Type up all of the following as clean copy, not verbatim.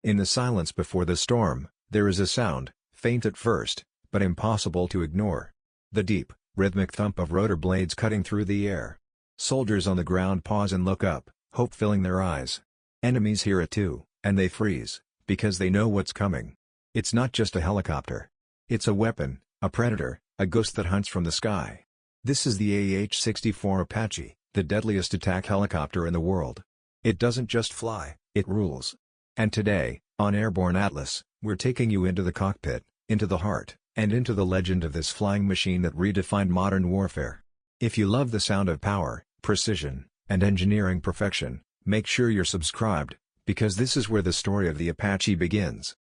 In the silence before the storm, there is a sound, faint at first, but impossible to ignore. The deep, rhythmic thump of rotor blades cutting through the air. Soldiers on the ground pause and look up, hope filling their eyes. Enemies hear it too, and they freeze, because they know what's coming. It's not just a helicopter. It's a weapon, a predator, a ghost that hunts from the sky. This is the AH-64 Apache, the deadliest attack helicopter in the world. It doesn't just fly, it rules. And today, on Airborne Atlas, we're taking you into the cockpit, into the heart, and into the legend of this flying machine that redefined modern warfare. If you love the sound of power, precision, and engineering perfection, make sure you're subscribed, because this is where the story of the Apache begins.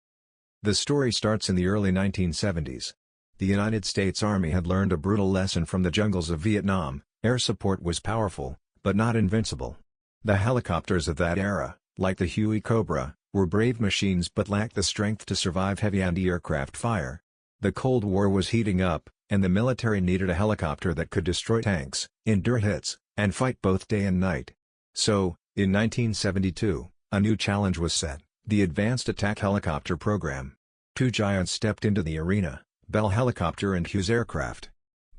The story starts in the early 1970s. The United States Army had learned a brutal lesson from the jungles of Vietnam: air support was powerful, but not invincible. The helicopters of that era, like the Huey Cobra, were brave machines but lacked the strength to survive heavy anti-aircraft fire. The Cold War was heating up, and the military needed a helicopter that could destroy tanks, endure hits, and fight both day and night. So, in 1972, a new challenge was set: the Advanced Attack Helicopter Program. Two giants stepped into the arena, Bell Helicopter and Hughes Aircraft.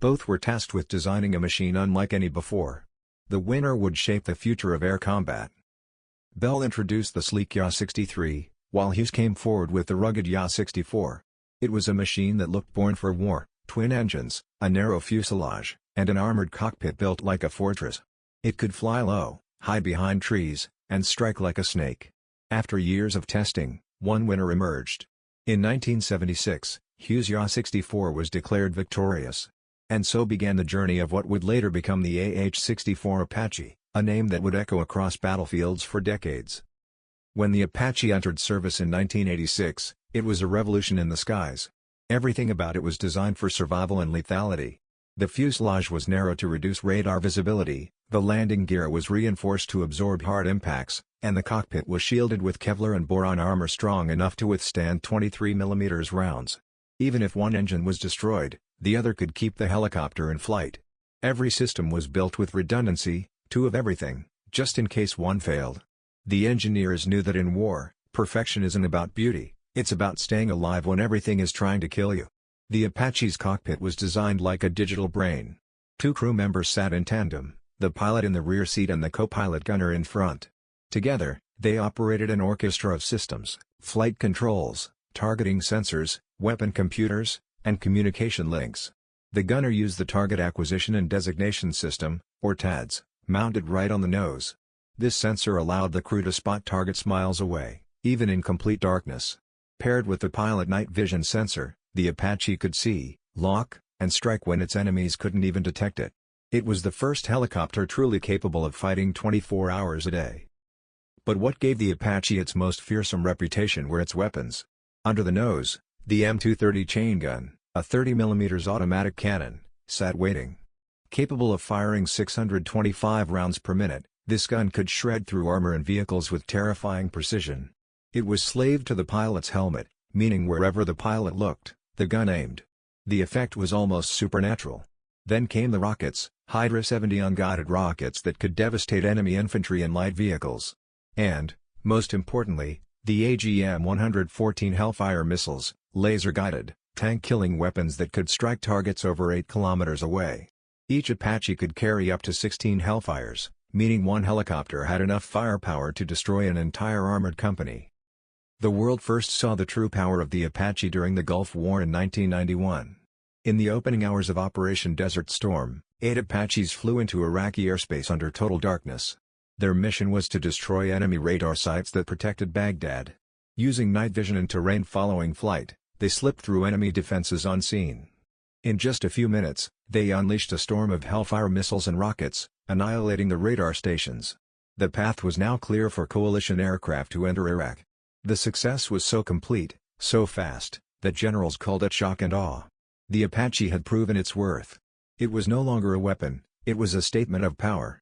Both were tasked with designing a machine unlike any before. The winner would shape the future of air combat. Bell introduced the sleek AH-63, while Hughes came forward with the rugged AH-64. It was a machine that looked born for war: twin engines, a narrow fuselage, and an armored cockpit built like a fortress. It could fly low, hide behind trees, and strike like a snake. After years of testing, one winner emerged. In 1976, Hughes' AH-64 was declared victorious. And so began the journey of what would later become the AH-64 Apache, a name that would echo across battlefields for decades. When the Apache entered service in 1986, it was a revolution in the skies. Everything about it was designed for survival and lethality. The fuselage was narrow to reduce radar visibility, the landing gear was reinforced to absorb hard impacts, and the cockpit was shielded with Kevlar and boron armor strong enough to withstand 23mm rounds. Even if one engine was destroyed, the other could keep the helicopter in flight. Every system was built with redundancy, two of everything, just in case one failed. The engineers knew that in war, perfection isn't about beauty, it's about staying alive when everything is trying to kill you. The Apache's cockpit was designed like a digital brain. Two crew members sat in tandem, the pilot in the rear seat and the co-pilot gunner in front. Together, they operated an orchestra of systems: flight controls, targeting sensors, weapon computers, and communication links. The gunner used the Target Acquisition and Designation System, or TADS, mounted right on the nose. This sensor allowed the crew to spot targets miles away, even in complete darkness. Paired with the pilot night vision sensor, the Apache could see, lock, and strike when its enemies couldn't even detect it. It was the first helicopter truly capable of fighting 24 hours a day. But what gave the Apache its most fearsome reputation were its weapons. Under the nose, the M230 chain gun, a 30mm automatic cannon, sat waiting. Capable of firing 625 rounds per minute, this gun could shred through armor and vehicles with terrifying precision. It was slaved to the pilot's helmet, meaning wherever the pilot looked, the gun aimed. The effect was almost supernatural. Then came the rockets, Hydra 70 unguided rockets that could devastate enemy infantry and light vehicles. And, most importantly, the AGM-114 Hellfire missiles, laser-guided, tank-killing weapons that could strike targets over 8 kilometers away. Each Apache could carry up to 16 Hellfires, meaning one helicopter had enough firepower to destroy an entire armored company. The world first saw the true power of the Apache during the Gulf War in 1991. In the opening hours of Operation Desert Storm, 8 Apaches flew into Iraqi airspace under total darkness. Their mission was to destroy enemy radar sites that protected Baghdad. Using night vision and terrain following flight, they slipped through enemy defenses unseen. In just a few minutes, they unleashed a storm of Hellfire missiles and rockets, annihilating the radar stations. The path was now clear for coalition aircraft to enter Iraq. The success was so complete, so fast, that generals called it shock and awe. The Apache had proven its worth. It was no longer a weapon, it was a statement of power.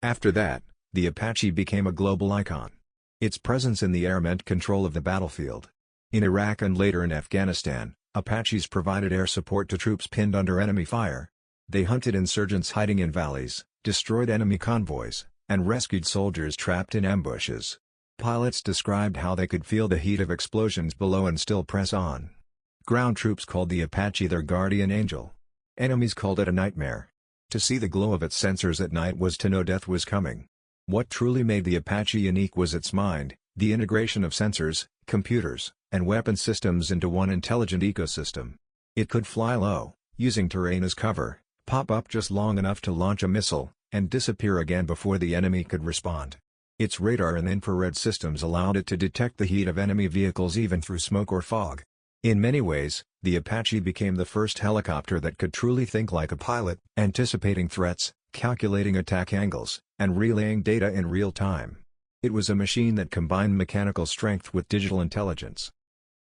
After that, the Apache became a global icon. Its presence in the air meant control of the battlefield. In Iraq and later in Afghanistan, Apaches provided air support to troops pinned under enemy fire. They hunted insurgents hiding in valleys, destroyed enemy convoys, and rescued soldiers trapped in ambushes. Pilots described how they could feel the heat of explosions below and still press on. Ground troops called the Apache their guardian angel. Enemies called it a nightmare. To see the glow of its sensors at night was to know death was coming. What truly made the Apache unique was its mind, the integration of sensors, computers, and weapon systems into one intelligent ecosystem. It could fly low, using terrain as cover, pop up just long enough to launch a missile, and disappear again before the enemy could respond. Its radar and infrared systems allowed it to detect the heat of enemy vehicles even through smoke or fog. In many ways, the Apache became the first helicopter that could truly think like a pilot, anticipating threats, calculating attack angles, and relaying data in real time. It was a machine that combined mechanical strength with digital intelligence.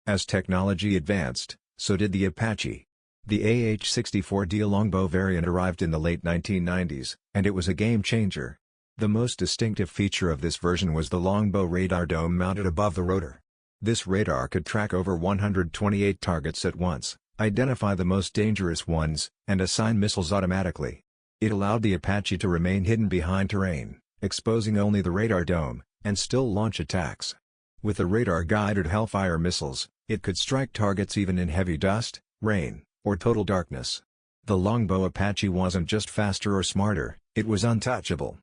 As technology advanced, so did the Apache. The AH-64 longbow variant arrived in the late 1990s, and it was a game-changer. The most distinctive feature of this version was the longbow radar dome mounted above the rotor. This radar could track over 128 targets at once, identify the most dangerous ones, and assign missiles automatically. It allowed the Apache to remain hidden behind terrain, exposing only the radar dome, and still launch attacks. With the radar-guided Hellfire missiles, it could strike targets even in heavy dust, rain, or total darkness. The longbow Apache wasn't just faster or smarter, it was untouchable.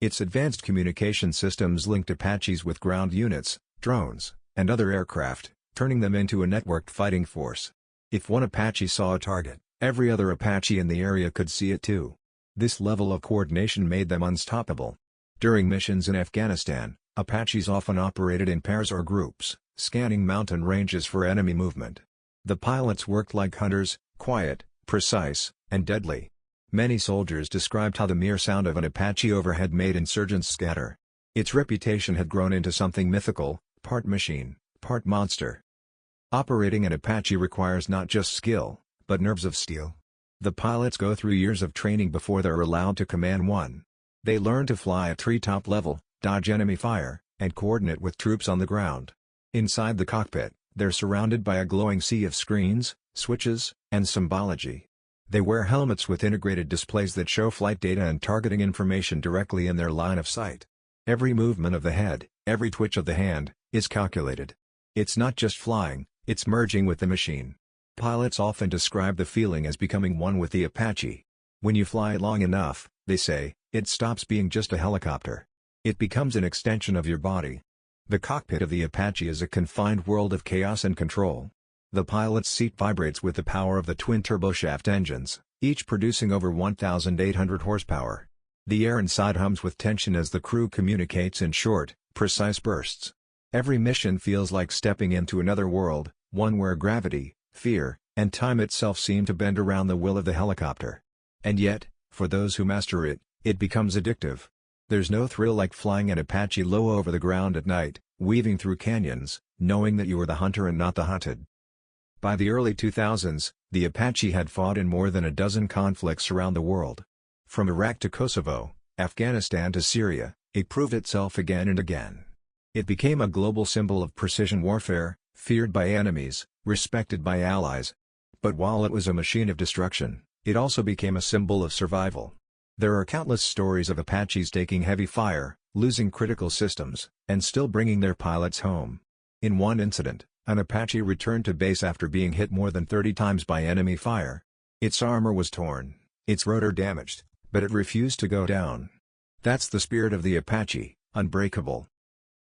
Its advanced communication systems linked Apaches with ground units, drones, and other aircraft, turning them into a networked fighting force. If one Apache saw a target, every other Apache in the area could see it too. This level of coordination made them unstoppable. During missions in Afghanistan, Apaches often operated in pairs or groups, scanning mountain ranges for enemy movement. The pilots worked like hunters, quiet, precise, and deadly. Many soldiers described how the mere sound of an Apache overhead made insurgents scatter. Its reputation had grown into something mythical, part machine, part monster. Operating an Apache requires not just skill, but nerves of steel. The pilots go through years of training before they're allowed to command one. They learn to fly at treetop level, dodge enemy fire, and coordinate with troops on the ground. Inside the cockpit, they're surrounded by a glowing sea of screens, switches, and symbology. They wear helmets with integrated displays that show flight data and targeting information directly in their line of sight. Every movement of the head, every twitch of the hand, is calculated. It's not just flying, it's merging with the machine. Pilots often describe the feeling as becoming one with the Apache. When you fly long enough, they say, it stops being just a helicopter. It becomes an extension of your body. The cockpit of the Apache is a confined world of chaos and control. The pilot's seat vibrates with the power of the twin turboshaft engines, each producing over 1,800 horsepower. The air inside hums with tension as the crew communicates in short, precise bursts. Every mission feels like stepping into another world, one where gravity, fear, and time itself seem to bend around the will of the helicopter. And yet, for those who master it, it becomes addictive. There's no thrill like flying an Apache low over the ground at night, weaving through canyons, knowing that you are the hunter and not the hunted. By the early 2000s, the Apache had fought in more than a dozen conflicts around the world. From Iraq to Kosovo, Afghanistan to Syria, it proved itself again and again. It became a global symbol of precision warfare, feared by enemies, respected by allies. But while it was a machine of destruction, it also became a symbol of survival. There are countless stories of Apaches taking heavy fire, losing critical systems, and still bringing their pilots home. In one incident, an Apache returned to base after being hit more than 30 times by enemy fire. Its armor was torn, its rotor damaged, but it refused to go down. That's the spirit of the Apache, unbreakable.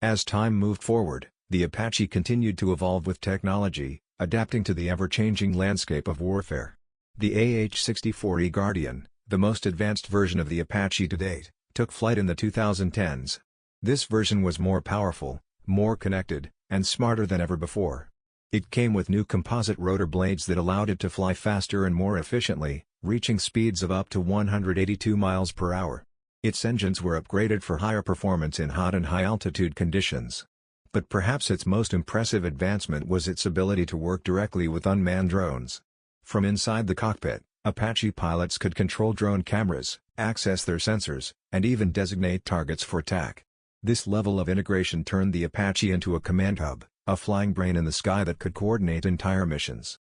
As time moved forward, the Apache continued to evolve with technology, adapting to the ever-changing landscape of warfare. The AH-64 Guardian, the most advanced version of the Apache to date, took flight in the 2010s. This version was more powerful, more connected, and smarter than ever before. It came with new composite rotor blades that allowed it to fly faster and more efficiently, reaching speeds of up to 182 miles per hour. Its engines were upgraded for higher performance in hot and high-altitude conditions. But perhaps its most impressive advancement was its ability to work directly with unmanned drones. From inside the cockpit, Apache pilots could control drone cameras, access their sensors, and even designate targets for attack. This level of integration turned the Apache into a command hub, a flying brain in the sky that could coordinate entire missions.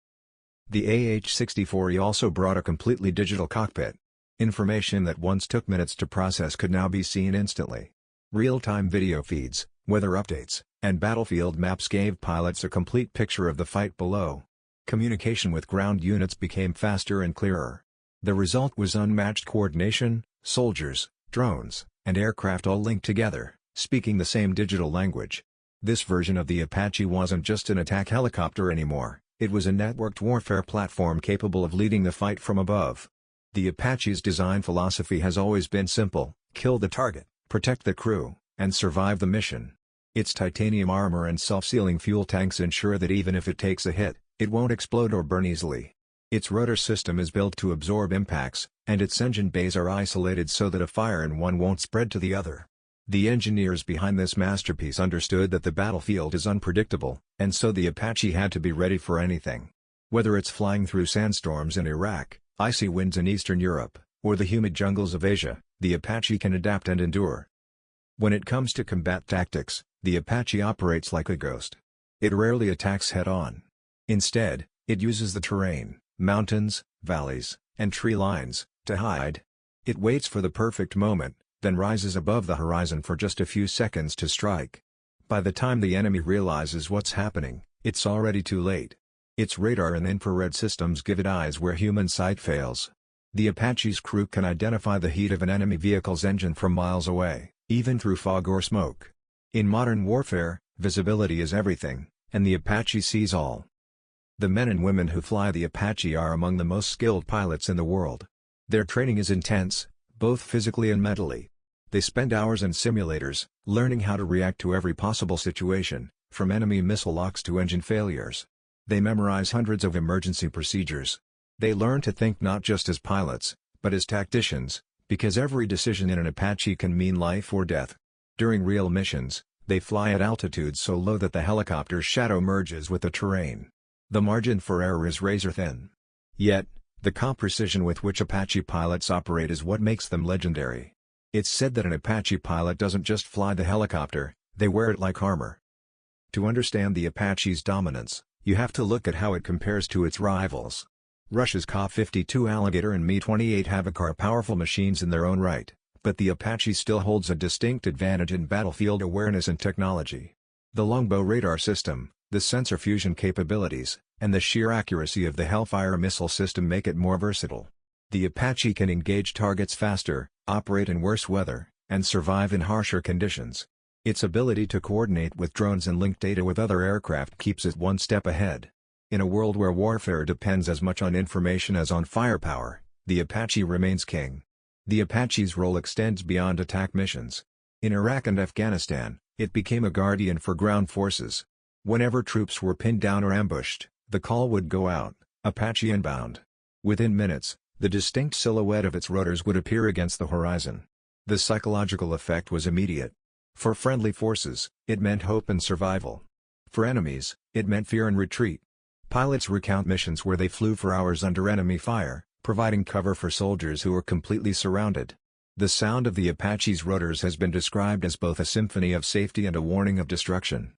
The AH-64 also brought a completely digital cockpit. Information that once took minutes to process could now be seen instantly. Real-time video feeds, Weather updates, and battlefield maps gave pilots a complete picture of the fight below. Communication with ground units became faster and clearer. The result was unmatched coordination: soldiers, drones, and aircraft all linked together, speaking the same digital language. This version of the Apache wasn't just an attack helicopter anymore, it was a networked warfare platform capable of leading the fight from above. The Apache's design philosophy has always been simple: kill the target, protect the crew, and survive the mission. Its titanium armor and self-sealing fuel tanks ensure that even if it takes a hit, it won't explode or burn easily. Its rotor system is built to absorb impacts, and its engine bays are isolated so that a fire in one won't spread to the other. The engineers behind this masterpiece understood that the battlefield is unpredictable, and so the Apache had to be ready for anything. Whether it's flying through sandstorms in Iraq, icy winds in Eastern Europe, or the humid jungles of Asia, the Apache can adapt and endure. When it comes to combat tactics, the Apache operates like a ghost. It rarely attacks head-on. Instead, it uses the terrain, mountains, valleys, and tree lines, to hide. It waits for the perfect moment, then rises above the horizon for just a few seconds to strike. By the time the enemy realizes what's happening, it's already too late. Its radar and infrared systems give it eyes where human sight fails. The Apache's crew can identify the heat of an enemy vehicle's engine from miles away, even through fog or smoke. In modern warfare, visibility is everything, and the Apache sees all. The men and women who fly the Apache are among the most skilled pilots in the world. Their training is intense, both physically and mentally. They spend hours in simulators, learning how to react to every possible situation, from enemy missile locks to engine failures. They memorize hundreds of emergency procedures. They learn to think not just as pilots, but as tacticians, because every decision in an Apache can mean life or death. During real missions, they fly at altitudes so low that the helicopter's shadow merges with the terrain. The margin for error is razor-thin. Yet, the calm precision with which Apache pilots operate is what makes them legendary. It's said that an Apache pilot doesn't just fly the helicopter, they wear it like armor. To understand the Apache's dominance, you have to look at how it compares to its rivals. Russia's Ka-52 Alligator and Mi-28 Havoc are powerful machines in their own right, but the Apache still holds a distinct advantage in battlefield awareness and technology. The longbow radar system, the sensor fusion capabilities, and the sheer accuracy of the Hellfire missile system make it more versatile. The Apache can engage targets faster, operate in worse weather, and survive in harsher conditions. Its ability to coordinate with drones and link data with other aircraft keeps it one step ahead. In a world where warfare depends as much on information as on firepower, the Apache remains king. The Apache's role extends beyond attack missions. In Iraq and Afghanistan, it became a guardian for ground forces. Whenever troops were pinned down or ambushed, the call would go out, "Apache inbound." Within minutes, the distinct silhouette of its rotors would appear against the horizon. The psychological effect was immediate. For friendly forces, it meant hope and survival. For enemies, it meant fear and retreat. Pilots recount missions where they flew for hours under enemy fire, providing cover for soldiers who were completely surrounded. The sound of the Apache's rotors has been described as both a symphony of safety and a warning of destruction.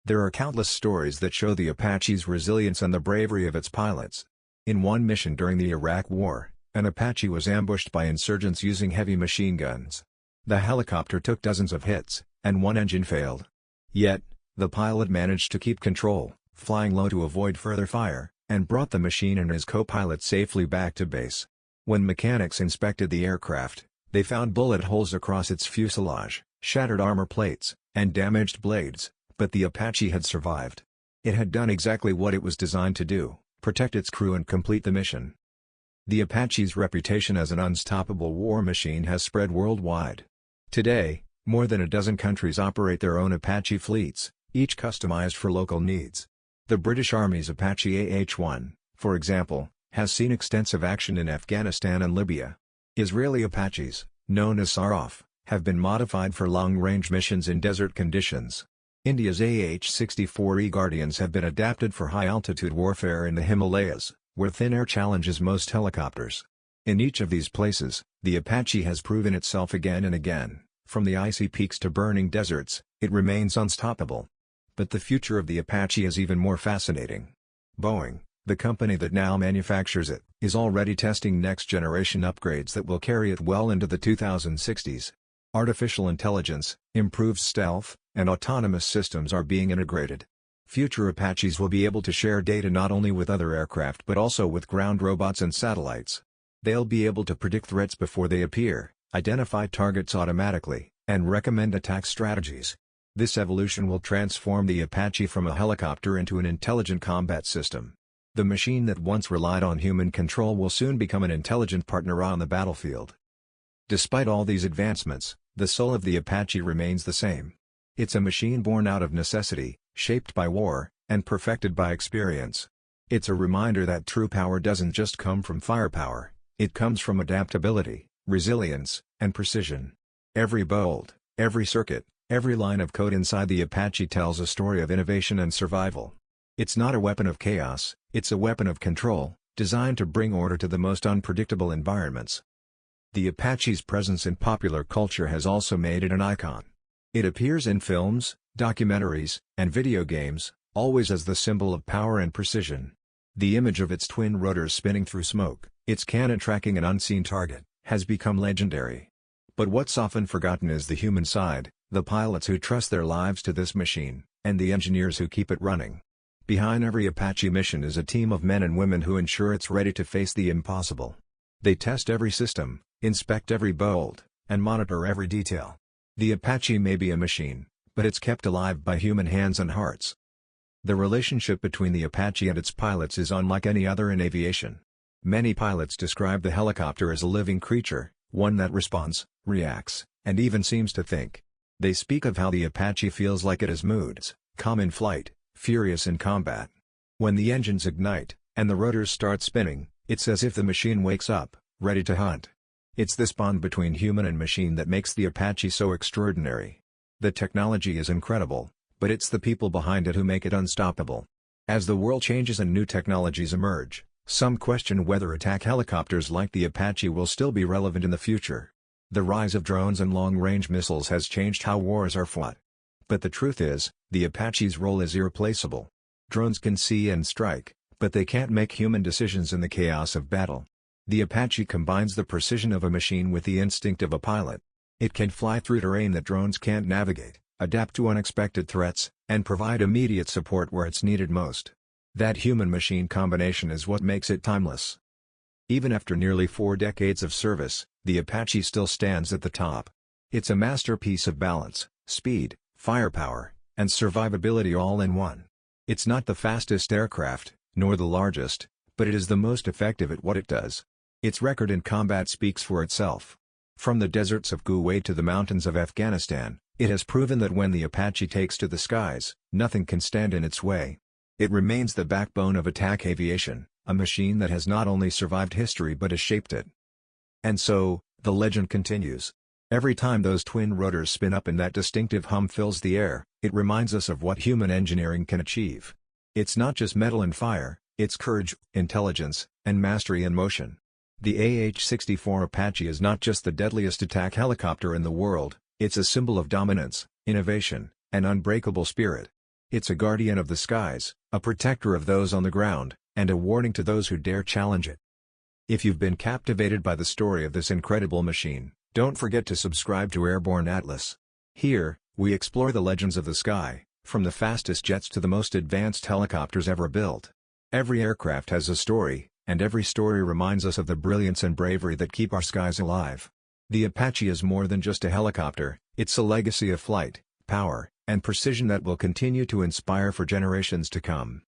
There are countless stories that show the Apache's resilience and the bravery of its pilots. In one mission during the Iraq War, an Apache was ambushed by insurgents using heavy machine guns. The helicopter took dozens of hits, and one engine failed. Yet, the pilot managed to keep control, flying low to avoid further fire, and brought the machine and his co-pilot safely back to base. When mechanics inspected the aircraft, they found bullet holes across its fuselage, shattered armor plates, and damaged blades, but the Apache had survived. It had done exactly what it was designed to do: protect its crew and complete the mission. The Apache's reputation as an unstoppable war machine has spread worldwide. Today, more than a dozen countries operate their own Apache fleets, each customized for local needs. The British Army's Apache AH-1, for example, has seen extensive action in Afghanistan and Libya. Israeli Apaches, known as Saraf, have been modified for long-range missions in desert conditions. India's AH-64 Guardians have been adapted for high-altitude warfare in the Himalayas, where thin air challenges most helicopters. In each of these places, the Apache has proven itself again and again. From the icy peaks to burning deserts, it remains unstoppable. But the future of the Apache is even more fascinating. Boeing, the company that now manufactures it, is already testing next-generation upgrades that will carry it well into the 2060s. Artificial intelligence, improved stealth, and autonomous systems are being integrated. Future Apaches will be able to share data not only with other aircraft but also with ground robots and satellites. They'll be able to predict threats before they appear, identify targets automatically, and recommend attack strategies. This evolution will transform the Apache from a helicopter into an intelligent combat system. The machine that once relied on human control will soon become an intelligent partner on the battlefield. Despite all these advancements, the soul of the Apache remains the same. It's a machine born out of necessity, shaped by war, and perfected by experience. It's a reminder that true power doesn't just come from firepower, it comes from adaptability, resilience, and precision. Every bolt, every circuit, every line of code inside the Apache tells a story of innovation and survival. It's not a weapon of chaos, it's a weapon of control, designed to bring order to the most unpredictable environments. The Apache's presence in popular culture has also made it an icon. It appears in films, documentaries, and video games, always as the symbol of power and precision. The image of its twin rotors spinning through smoke, its cannon tracking an unseen target, has become legendary. But what's often forgotten is the human side, the pilots who trust their lives to this machine, and the engineers who keep it running. Behind every Apache mission is a team of men and women who ensure it's ready to face the impossible. They test every system, inspect every bolt, and monitor every detail. The Apache may be a machine, but it's kept alive by human hands and hearts. The relationship between the Apache and its pilots is unlike any other in aviation. Many pilots describe the helicopter as a living creature, one that responds, reacts, and even seems to think. They speak of how the Apache feels like it has moods, calm in flight, furious in combat. When the engines ignite, and the rotors start spinning, it's as if the machine wakes up, ready to hunt. It's this bond between human and machine that makes the Apache so extraordinary. The technology is incredible, but it's the people behind it who make it unstoppable. As the world changes and new technologies emerge, some question whether attack helicopters like the Apache will still be relevant in the future. The rise of drones and long-range missiles has changed how wars are fought. But the truth is, the Apache's role is irreplaceable. Drones can see and strike, but they can't make human decisions in the chaos of battle. The Apache combines the precision of a machine with the instinct of a pilot. It can fly through terrain that drones can't navigate, adapt to unexpected threats, and provide immediate support where it's needed most. That human-machine combination is what makes it timeless. Even after nearly 4 decades of service, the Apache still stands at the top. It's a masterpiece of balance, speed, firepower, and survivability all in one. It's not the fastest aircraft, nor the largest, but it is the most effective at what it does. Its record in combat speaks for itself. From the deserts of Kuwait to the mountains of Afghanistan, it has proven that when the Apache takes to the skies, nothing can stand in its way. It remains the backbone of attack aviation, a machine that has not only survived history but has shaped it. And so, the legend continues. Every time those twin rotors spin up and that distinctive hum fills the air, it reminds us of what human engineering can achieve. It's not just metal and fire, it's courage, intelligence, and mastery in motion. The AH-64 Apache is not just the deadliest attack helicopter in the world, it's a symbol of dominance, innovation, and unbreakable spirit. It's a guardian of the skies, a protector of those on the ground, and a warning to those who dare challenge it. If you've been captivated by the story of this incredible machine, don't forget to subscribe to Airborne Atlas. Here, we explore the legends of the sky, from the fastest jets to the most advanced helicopters ever built. Every aircraft has a story, and every story reminds us of the brilliance and bravery that keep our skies alive. The Apache is more than just a helicopter, it's a legacy of flight, power, and precision that will continue to inspire for generations to come.